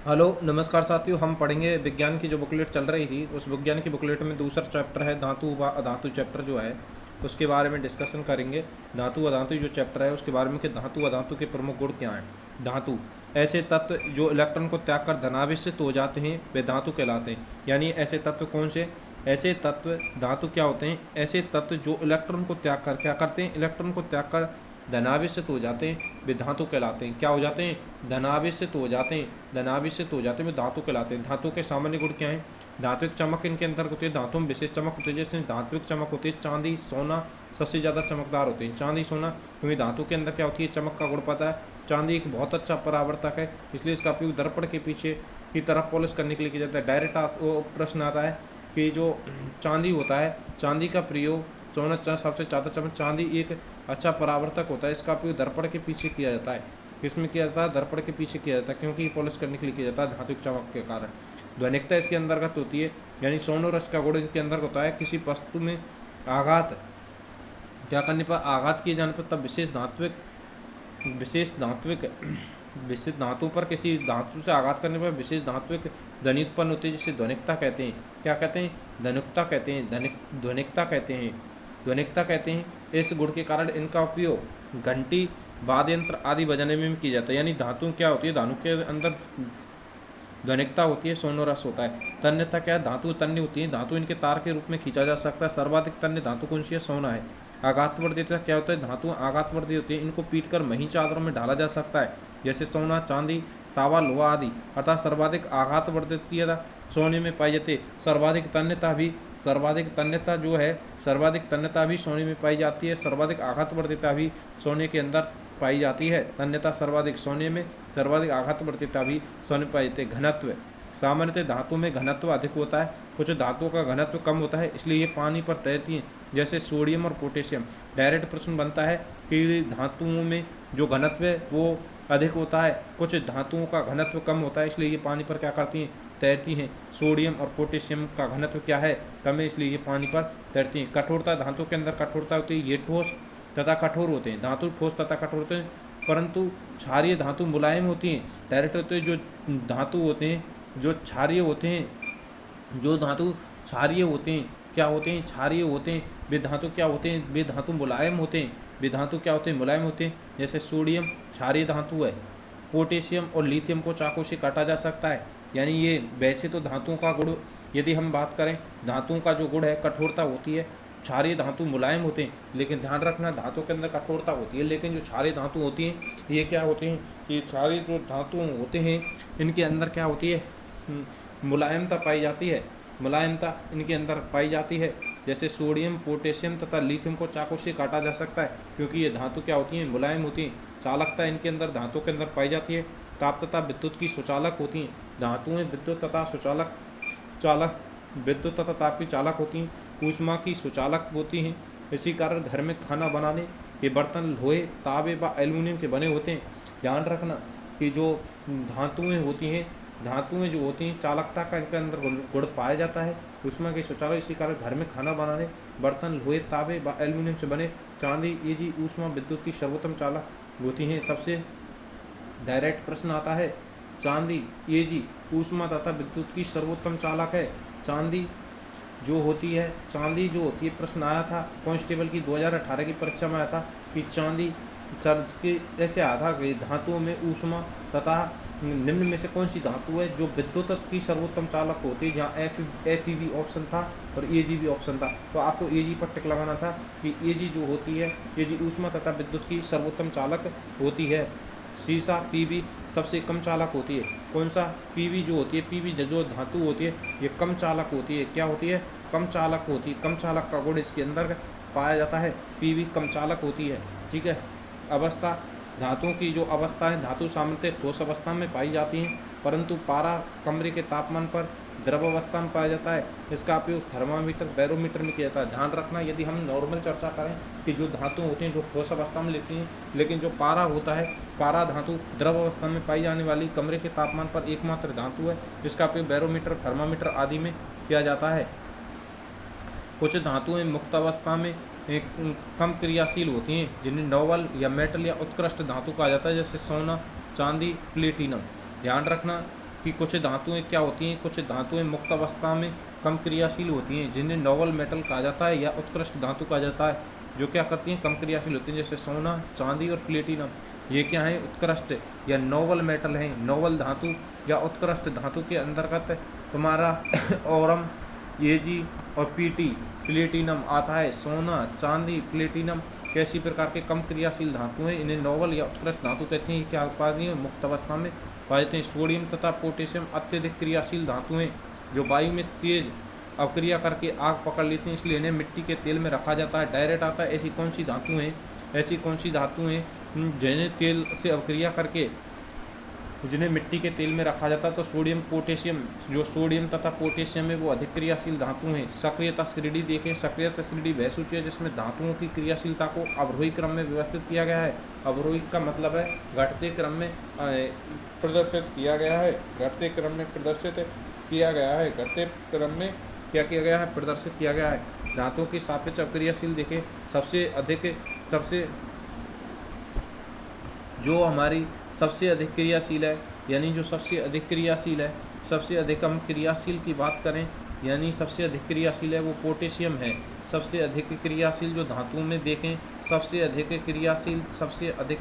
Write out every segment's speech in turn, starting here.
Hello नमस्कार साथियों। हम पढ़ेंगे विज्ञान की जो बुकलेट चल रही थी, उस विज्ञान की बुकलेट में दूसरा चैप्टर है धातु व अधातु चैप्टर जो है उसके बारे में डिस्कशन करेंगे। धातु अधातु जो चैप्टर है उसके बारे में कि धातु अधातु के प्रमुख गुण क्या हैं। धातु ऐसे तत्व जो इलेक्ट्रॉन को त्याग कर धनावेशित हो जाते हैं वे धातु कहलाते हैं। यानी ऐसे तत्व कौन से, ऐसे तत्व धातु क्या होते हैं, ऐसे तत्व जो इलेक्ट्रॉन को त्याग कर क्या करते हैं, इलेक्ट्रॉन को त्याग कर धनावेशित हो जाते हैं वे धातु कहलाते हैं। क्या हो जाते हैं, धनावेशित हो जाते हैं, धनावेशित हो जाते हैं वे धातु कहलाते हैं। धातु के सामान्य गुण क्या हैं, धात्विक चमक इनके अंदर होती है, धातु में विशेष चमक होती है। जैसे धात्विक चमक होती है, चांदी सोना सबसे ज़्यादा चमकदार होते हैं, चांदी सोना, क्योंकि धातु के अंदर क्या होती है, चमक का गुण पता है। चांदी एक बहुत अच्छा परावर्तक है, इसलिए इसका उपयोग दर्पण के पीछे की तरफ पॉलिश करने के लिए किया जाता है। डायरेक्ट वो प्रश्न आता है कि जो चांदी होता है, चांदी का प्रयोग सोना सबसे ज़्यादा चमक, चांदी एक अच्छा परावर्तक होता है, इसका उपयोग दर्पण के पीछे किया जाता है। किसमें किया जाता है, दर्पण के पीछे किया जाता है, क्योंकि पॉलिश करने के लिए किया जाता है धात्विक चमक के कारण। ध्वनिकता इसके अंतर्गत होती है, यानी सोनोरस का गुण इनके अंदर होता है। किसी वस्तु में आघात क्या करने पर, आघात किए जाने पर तब विशेष धातु पर किसी धातु से आघात करने पर विशेष धात्विक ध्वनि उत्पन्न होती है, जिसे ध्वनिकता कहते हैं। क्या कहते हैं, ध्वनिकता कहते हैं, ध्वनिकता कहते हैं, ध्वनिकता कहते हैं। इस गुण के कारण इनका उपयोग घंटी वाद्य यंत्र आदि बजाने में भी किया जाता है। यानी धातु क्या होती है, धातु के अंदर ध्वनिकता होती है, सोनोरस होता है। तन्यता क्या है, धातु तन्य होती है, धातु इनके तार के रूप में खींचा जा सकता है। सर्वाधिक तन्य धातु कौन सी है, सोना है। आघातवर्धिता क्या होता है, धातु आघातवर्धी होती है, इनको पीट कर मही चादरों में ढाला जा सकता है, जैसे सोना चांदी तावा लोहा आदि। अर्थात सर्वाधिक आघातवर्धिता सोने में पाई जाती है। सर्वाधिक तन्यता जो है, सर्वाधिक तन्यता भी सोने में पाई जाती है, सर्वाधिक आघातवर्धिता भी सोने के अंदर पाई जाती है। तन्यता सर्वाधिक सोने में, सर्वाधिक आघातवर्धिता भी सोने में पाई जाती है। घनत्व सामान्यतः धातु में घनत्व अधिक होता है, कुछ धातुओं का घनत्व कम होता है, इसलिए ये पानी पर तैरती हैं, जैसे सोडियम और पोटेशियम। डायरेक्ट प्रश्न बनता है कि धातुओं में जो घनत्व है वो अधिक होता है, कुछ धातुओं का घनत्व कम होता है, इसलिए ये पानी पर क्या करती हैं, तैरती हैं। सोडियम और पोटेशियम का घनत्व क्या है, कम है, इसलिए ये पानी पर तैरती हैं। कठोरता धातु के अंदर कठोरता होती है, ये ठोस तथा कठोर होते हैं। धातु ठोस तथा कठोर होते हैं, परंतु क्षारीय धातु मुलायम होती हैं। डायरेक्ट होते हैं जो धातु होते हैं, जो क्षारीय होते हैं, जो धातु क्षारीय होते हैं, क्या होते हैं, क्षारीय होते हैं। वे धातु क्या होते हैं, वे धातु मुलायम होते हैं, वे धातु क्या होते हैं, मुलायम होते हैं। जैसे सोडियम क्षारीय धातु है, पोटेशियम और लिथियम को चाकू से काटा जा सकता है। यानी ये वैसे तो धातुओं का गुण, यदि हम बात करें धातुओं का जो गुण है, कठोरता होती है। क्षारीय धातु मुलायम होते हैं, लेकिन ध्यान रखना धातु के अंदर कठोरता होती है, लेकिन जो क्षारीय धातु होती हैं ये क्या होती हैं, कि क्षारीय जो धातु होते हैं इनके अंदर क्या होती है, मुलायमता पाई जाती है, मुलायमता इनके अंदर पाई जाती है। जैसे सोडियम पोटेशियम तथा लिथियम को चाकू से काटा जा सकता है, क्योंकि ये धातु क्या होती हैं, मुलायम होती हैं। चालकता इनके अंदर धातु के अंदर पाई जाती है। ताप तथा विद्युत की सुचालक होती हैं, धातुएं विद्युत तथा विद्युत तथा ताप की चालक होती हैं। ऊष्मा की सुचालक होती हैं। इसी कारण घर में खाना बनाने के बर्तन लोहे तावे व एल्यूमिनियम के बने होते हैं। ध्यान रखना कि जो धातुएं होती हैं, धातुएं जो होती हैं चालकता का इनके अंदर गुण पाया जाता है। ऊष्मा की सुचालक, इसी कारण घर में खाना बनाने बर्तन लोहे तावे व एल्यूमिनियम से बने। चांदी ये जी ऊष्मा विद्युत की सर्वोत्तम चालक होती हैं। सबसे डायरेक्ट प्रश्न आता है, चांदी ये जी ऊष्मा तथा विद्युत की सर्वोत्तम चालक है। चांदी जो होती है, चांदी जो होती है, प्रश्न आया था कांस्टेबल की 2018 की परीक्षा में आया था कि चांदी चर्च के ऐसे आधा धातुओं में ऊष्मा तथा निम्न में से कौन सी धातु है जो विद्युत की सर्वोत्तम चालक होती है, जहाँ एफ ई भी ऑप्शन था और ए जी भी ऑप्शन था। तो आपको ए जी पर टिक लगाना था कि ए जी जो होती है, ए जी ऊष्मा तथा विद्युत की सर्वोत्तम चालक होती है। सीसा पीबी सबसे कम चालक होती है। कौन सा, पीबी जो होती है, पीबी जो धातु होती है ये कम चालक होती है। क्या होती है, कम चालक होती है। कम चालक का गुण इसके अंदर पाया जाता है, पीबी कम चालक होती है। ठीक है। अवस्था, धातुओं की जो अवस्था है, धातु सामान्यतः ठोस अवस्था में पाई जाती हैं, परंतु पारा कमरे के तापमान पर द्रव अवस्था में पाया जाता है। इसका उपयोग थर्मामीटर बैरोमीटर में किया जाता है। ध्यान रखना, यदि हम नॉर्मल चर्चा करें कि जो धातु होती हैं जो ठोस अवस्था में लेती हैं, लेकिन जो पारा होता है, पारा धातु द्रव अवस्था में पाई जाने वाली कमरे के तापमान पर एकमात्र धातु है, जिसका उपयोग बैरोमीटर थर्मामीटर आदि में किया जाता है। कुछ धातुएं मुक्त अवस्था में कम क्रियाशील होती हैं, जिन्हें नोबल या मेटल या उत्कृष्ट धातु कहा जाता है, जैसे सोना चांदी प्लेटिनम। ध्यान रखना कि कुछ धातुएं क्या होती हैं, कुछ धातुएं मुक्त अवस्था में कम क्रियाशील होती हैं जिन्हें नोबल मेटल कहा जाता है या उत्कृष्ट धातु कहा जाता है, जो क्या करती हैं, कम क्रियाशील होती हैं, जैसे सोना, चांदी और प्लेटिनम। ये क्या है, उत्कृष्ट या नोबल मेटल हैं, नोबल धातु या उत्कृष्ट धातु के अंतर्गत तुम्हारा ओरम, एजी और पीटी प्लेटिनम आता है। सोना, चांदी, प्लेटिनम कैसी प्रकार के कम क्रियाशील धातु हैं, इन्हें नोबल या उत्कृष्ट धातु कहते हैं। क्या पाते हैं, मुक्त अवस्था में पाए जाते हैं। सोडियम तथा पोटेशियम अत्यधिक क्रियाशील धातु हैं जो वायु में तेज अवक्रिया करके आग पकड़ लेते हैं, इसलिए इन्हें मिट्टी के तेल में रखा जाता है। डायरेक्ट आता है, ऐसी कौन सी धातु हैं, ऐसी कौन सी धातु हैं जिन्हें तेल से अवक्रिया करके जिन्हें मिट्टी के तेल में रखा जाता है, तो सोडियम, पोटेशियम, जो सोडियम तथा पोटेशियम है वो अधिक क्रियाशील धातु हैं। सक्रियता श्रेणी देखें, सक्रियता श्रेणी वह सूची है जिसमें धातुओं की क्रियाशीलता को अवरोही क्रम में व्यवस्थित किया गया है। अवरोही का मतलब है घटते क्रम में प्रदर्शित किया गया है, घटते क्रम में प्रदर्शित किया गया है, घटते क्रम में क्या किया गया है, प्रदर्शित किया गया है। धातुओं की सापेक्ष अक्रियाशील देखें, सबसे जो हमारी सबसे अधिक क्रियाशील है, यानी जो सबसे अधिक क्रियाशील है, सबसे अधिकतम क्रियाशील की बात करें, यानी सबसे अधिक क्रियाशील है वो पोटेशियम है। सबसे अधिक क्रियाशील जो धातुओं में देखें, सबसे अधिक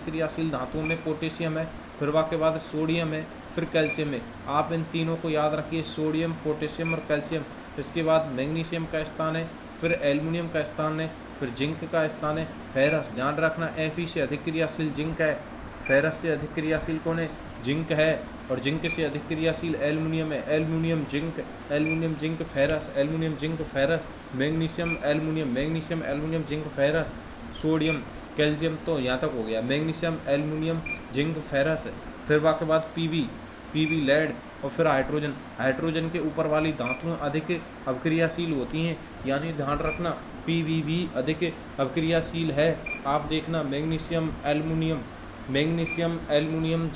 क्रियाशील धातुओं में पोटेशियम है, फिर के बाद सोडियम है, फिर कैल्शियम है। आप इन तीनों को याद रखिए, सोडियम, पोटेशियम और कैल्शियम। इसके बाद मैग्नीशियम का स्थान है, फिर एल्युमिनियम का स्थान है, फिर जिंक का स्थान है। फेरस, ध्यान रखना, Fe से अधिक क्रियाशील जिंक है, फेरस से अधिक क्रियाशील कौन है, जिंक है, और जिंक से अधिक क्रियाशील एल्युमिनियम है। Aluminium zinc ferrous, aluminium zinc ferrous, magnesium aluminium zinc ferrous, sodium calcium, तो यहाँ तक हो गया, मैग्नीशियम एल्युमिनियम जिंक फेरस। फिर के बाद पीबी लेड, और फिर हाइड्रोजन के ऊपर वाली धातुएं अधिक अवक्रियाशील होती हैं, यानी ध्यान रखना पीबी भी अधिक अवक्रियाशील है। आप देखना मैग्नीशियम एल्युमिनियम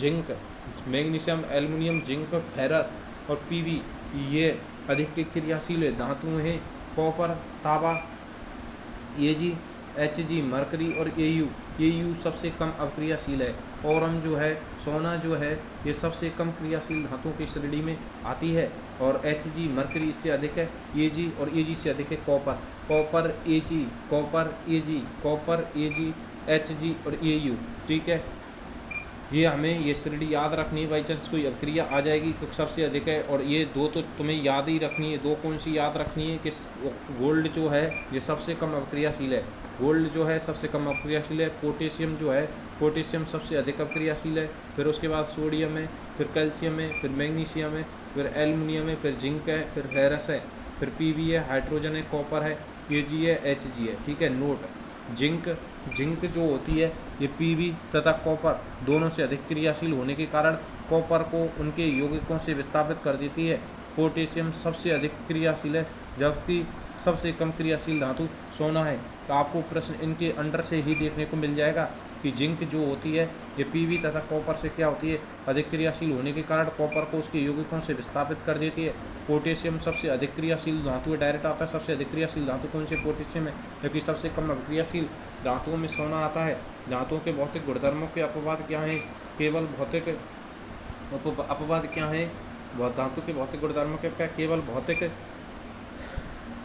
जिंक फेरस और पीबी, ये अधिक क्रियाशील धातुएं हैं। कॉपर, तांबा, एजी, एचजी, मरकरी और एयू सबसे कम अक्रियाशील है। ओरम जो है, सोना जो है, ये सबसे कम क्रियाशील धातुओं की श्रेणी में आती है, और एचजी, मरकरी इससे अधिक है, एजी और एजी से अधिक है कॉपर, एजी, एचजी और एयू। ठीक है, ये हमें ये श्रेणी याद रखनी है, बाई चांस कोई अक्रिया आ जाएगी क्योंकि सबसे अधिक है। और ये दो तो तुम्हें याद ही रखनी है। दो कौन सी याद रखनी है कि गोल्ड जो है ये सबसे कम अक्रियाशील है, गोल्ड जो है सबसे कम अक्रियाशील है। पोटेशियम जो है, पोटेशियम सबसे अधिक अक्रियाशील है। फिर उसके बाद सोडियम है, फिर कैल्शियम है, फिर मैग्नीशियम है, फिर एल्युमिनियम है, फिर जिंक है, फिर फेरस है, फिर पीबी है, हाइड्रोजन है, कॉपर है, एजी है, एचजी है। ठीक है, नोट, जिंक जो होती है ये पीबी तथा कॉपर दोनों से अधिक क्रियाशील होने के कारण कॉपर को उनके यौगिकों से विस्थापित कर देती है। पोटेशियम सबसे अधिक क्रियाशील है, जबकि सबसे कम क्रियाशील धातु सोना है। तो आपको प्रश्न इनके अंडर से ही देखने को मिल जाएगा कि जिंक जो होती है ये पीबी तथा कॉपर से क्या होती है, अधिक क्रियाशील होने के कारण कॉपर को उसके यौगिकों से विस्थापित कर देती है। पोटेशियम सबसे अधिक क्रियाशील धातु है, डायरेक्ट आता है। सबसे अधिक क्रियाशील धातु कौन से, पोटेशियम है, जबकि सबसे कम क्रियाशील धातुओं में सोना आता है। धातुओं के भौतिक गुणधर्मों के अपवाद क्या हैं, केवल भौतिक अपवाद क्या हैं, धातु के भौतिक गुणधर्मों के क्या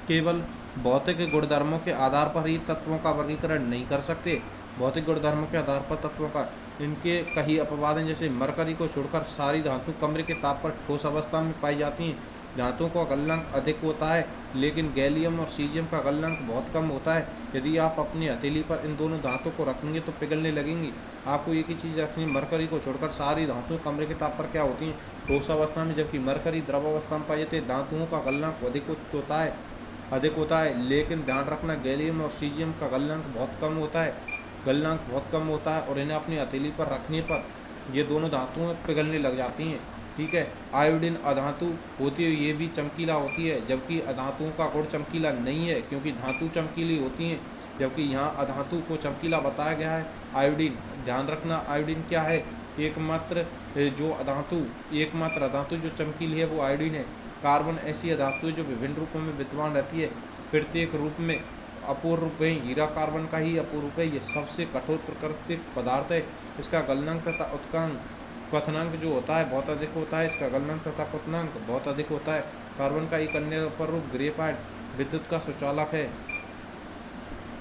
केवल भौतिक गुणधर्मों के आधार पर ही तत्वों का वर्गीकरण नहीं कर सकते। भौतिक गुणधर्मों के आधार पर तत्वों का इनके कई अपवाद हैं, जैसे मरकरी को छोड़कर सारी धातु कमरे के ताप पर ठोस अवस्था में पाई जाती हैं। धातुओं का गलनांक अधिक होता है, लेकिन गैलियम और सीजियम का गलनांक बहुत कम होता है। यदि आप अपनी हथेली पर इन दोनों धातुओं को रखेंगे तो पिघलने लगेंगी। आपको एक ही चीज़ रखनी है, मरकरी को छोड़कर सारी धातुएं कमरे के ताप पर क्या होती हैं, ठोस अवस्था में, जबकि मरकरी द्रव अवस्था में पाई जाती है। धातुओं का गलनांक अधिक होता है, लेकिन ध्यान रखना गैलियम और सीजियम का गलनांक बहुत कम होता है, और इन्हें अपनी हथेली पर रखने पर ये दोनों धातुएं पिघलने लग जाती हैं। ठीक है, आयोडीन अधातु होती है, ये भी चमकीला होती है, जबकि अधातुओं का गुण चमकीला नहीं है, क्योंकि धातु चमकीली होती हैं, जबकि यहाँ अधातु को चमकीला बताया गया है। आयोडीन, ध्यान रखना आयोडीन क्या है, एकमात्र अधातु जो चमकीली है वो आयोडीन है। कार्बन ऐसी अधातु है जो विभिन्न रूपों में विद्यमान रहती है, प्रत्येक रूप में अपूर्ण रूप है। हीरा कार्बन का ही अपूर्ण रूप है, ये सबसे कठोर प्राकृतिक पदार्थ है। इसका गलनांक तथा उत्कांक क्वथनांक जो होता है बहुत अधिक होता है, इसका गलनांक तथा क्वथनांक बहुत अधिक होता है। कार्बन का एक अन्य अपर रूप ग्रेफाइट विद्युत का सुचालक है।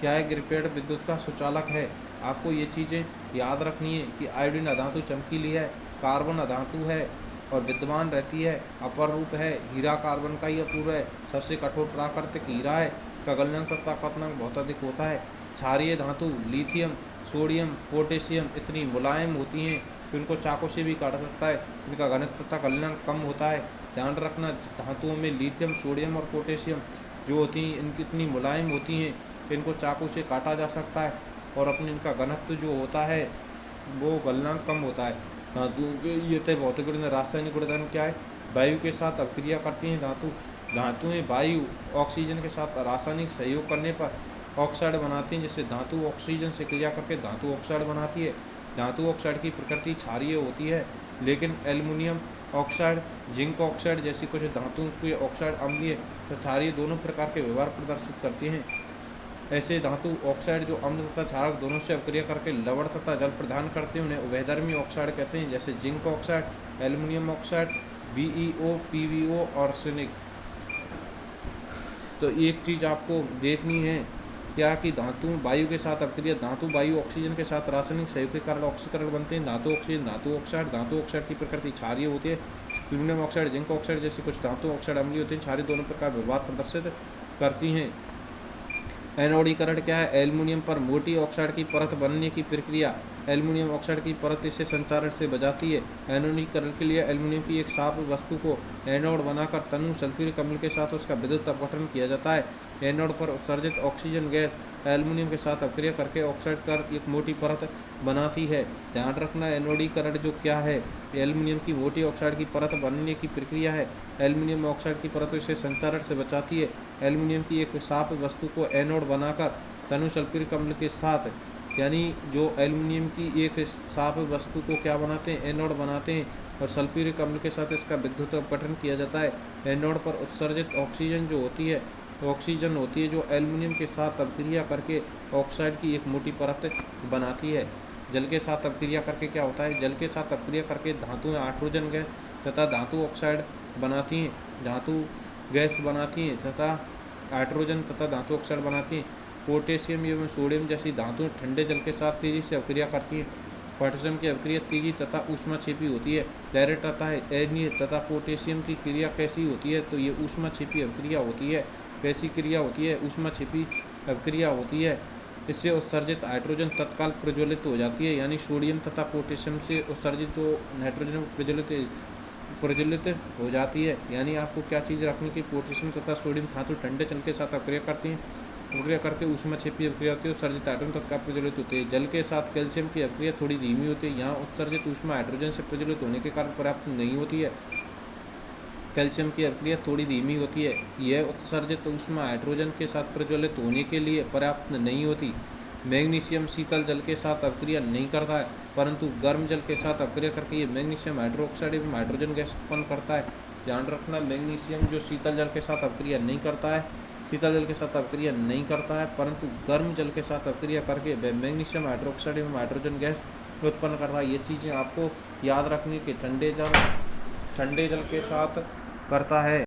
क्या है? ग्रेफाइट विद्युत का सुचालक है। आपको ये चीज़ें याद रखनी है कि आयोडीन अधातु चमकीली है, कार्बन अधातु है और विद्यमान रहती है, अपर रूप है। हीरा कार्बन का ही अपूर्व है, सबसे कठोर प्राकृतिक हीरा है। का गलनांक तथा क्वथनांक बहुत अधिक होता है। क्षारीय धातु लिथियम, सोडियम, पोटेशियम इतनी मुलायम होती हैं कि उनको चाकू से भी काटा सकता है। इनका घनत्व तथा गलनांक कम होता है। ध्यान रखना, धातुओं में लिथियम, सोडियम और पोटेशियम जो होती हैं इनकी इतनी मुलायम होती हैं कि इनको चाकू से काटा जा सकता है और अपने इनका घनत्व जो होता है वो गलनांक कम होता है। धातुओं के ये थे भौतिक गुण। रासायनिक गुणधर्म क्या है? वायु के साथ अभिक्रिया करती हैं धातुएं वायु ऑक्सीजन के साथ रासायनिक सहयोग करने पर ऑक्साइड बनाती हैं, जिससे धातु ऑक्सीजन से क्रिया करके धातु ऑक्साइड बनाती है। धातु ऑक्साइड की प्रकृति क्षारीय होती है, लेकिन एल्युमिनियम ऑक्साइड, जिंक ऑक्साइड जैसी कुछ धातुओं के ऑक्साइड अम्लीय तो क्षारीय दोनों प्रकार के व्यवहार प्रदर्शित करते हैं। ऐसे धातु ऑक्साइड जो अम्ल तथा क्षारक दोनों से अभिक्रिया करके लवण तथा जल प्रदान करते हैं उन्हें उभयधर्मी ऑक्साइड कहते हैं, जैसे zinc oxide, aluminium oxide, BeO, PbO और आर्सेनिक। तो एक चीज़ आपको देखनी है क्या कि धातु वायु के साथ अभिक्रिया, धातु वायु ऑक्सीजन के साथ रासायनिक सहयोग के कारण ऑक्सीकरण बनते हैं। धातु ऑक्सीजन, धातु ऑक्साइड की प्रकृति क्षारीय होती है। एल्युमिनियम ऑक्साइड, जिंक ऑक्साइड जैसी कुछ धातु ऑक्साइड अम्लीय होते हैं, क्षारीय दोनों प्रकार व्यवहार प्रदर्शित करती हैं। एनोडीकरण क्या है? एल्युमिनियम पर मोटी ऑक्साइड की परत बनने की प्रक्रिया एल्युमिनियम ऑक्साइड की परत इसे संचारण से बचाती है। एनोडीकरण के लिए एल्युमिनियम की एक साफ वस्तु को एनोड बनाकर तनु सल्फ्यूरिक अम्ल के साथ उसका विद्युत अपघटन किया जाता है। एनोड पर उत्सर्जित ऑक्सीजन गैस एल्युमिनियम के साथ अभिक्रिया करके ऑक्साइड कर एक मोटी परत बनाती है। ध्यान रखना, एनोडीकरण जो क्या है? एल्युमिनियम की मोटी ऑक्साइड की परत बनने की प्रक्रिया है। एल्युमिनियम ऑक्साइड की परत इसे संचारण से बचाती है। एल्युमिनियम की एक साफ वस्तु को एनोड बनाकर तनु सल्फ्यूरिक अम्ल के साथ, यानी जो एल्युमिनियम की एक साफ वस्तु को क्या बनाते हैं? एनोड बनाते हैं और सल्फ्यूरिक अम्ल के साथ इसका विद्युत अपघटन किया जाता है। एनोड पर उत्सर्जित ऑक्सीजन जो होती है जो एल्युमिनियम के साथ अभिक्रिया करके ऑक्साइड की एक मोटी परत बनाती है। जल के साथ अभिक्रिया करके क्या होता है? जल के साथ अभिक्रिया करके धातुएं हाइड्रोजन गैस तथा धातु ऑक्साइड बनाती हैं, धातु गैस बनाती हैं तथा हाइड्रोजन तथा धातु ऑक्साइड बनाती हैं। पोटेशियम एवं सोडियम जैसी धातुएं ठंडे जल के साथ तेजी से अभिक्रिया करती हैं। पोटेशियम की अभिक्रिया तेजी तथा ऊष्माक्षेपी होती है। डायरेक्ट तथा एनीय तथा पोटेशियम की क्रिया कैसी होती है? तो ये ऊष्माक्षेपी अभिक्रिया होती है। कैसी क्रिया होती है? ऊष्माक्षेपी अभिक्रिया होती है। इससे उत्सर्जित हाइड्रोजन तत्काल प्रज्वलित हो जाती है, यानी सोडियम तथा पोटेशियम से उत्सर्जित जो नाइट्रोजन प्रज्वलित हो जाती है। यानी आपको क्या चीज़ रखनी कि पोटेशियम तथा सोडियम धातु ठंडे जल के साथ अभिक्रिया करती हैं, अभिक्रिया करते ऊष्माक्षेपी अभिक्रिया होती है, उत्सर्जित हाइड्रोजन तत्काल प्रज्वलित होते हैं। जल के साथ कैल्शियम की अभिक्रिया थोड़ी धीमी होती है। यहाँ उत्सर्जित ऊष्मा हाइड्रोजन से प्रज्वलित होने के कारण पर्याप्त नहीं होती है। कैल्शियम की अभिक्रिया थोड़ी धीमी होती है। यह उत्सर्जित ऊष्मा हाइड्रोजन के साथ प्रज्वलित होने के लिए पर्याप्त नहीं होती। मैग्नीशियम शीतल जल के साथ अभिक्रिया नहीं करता है, परंतु गर्म जल के साथ अभिक्रिया करके ये मैग्नीशियम हाइड्रोक्साइड एवं हाइड्रोजन गैस उत्पन्न करता है। ध्यान रखना, मैग्नीशियम जो शीतल जल के साथ अभिक्रिया नहीं करता है, परंतु गर्म जल के साथ अभिक्रिया करके वह मैग्नीशियम हाइड्रोक्साइड एवं हाइड्रोजन गैस उत्पन्न करता है। ये चीज़ें आपको याद रखनी कि ठंडे जल के साथ करता है।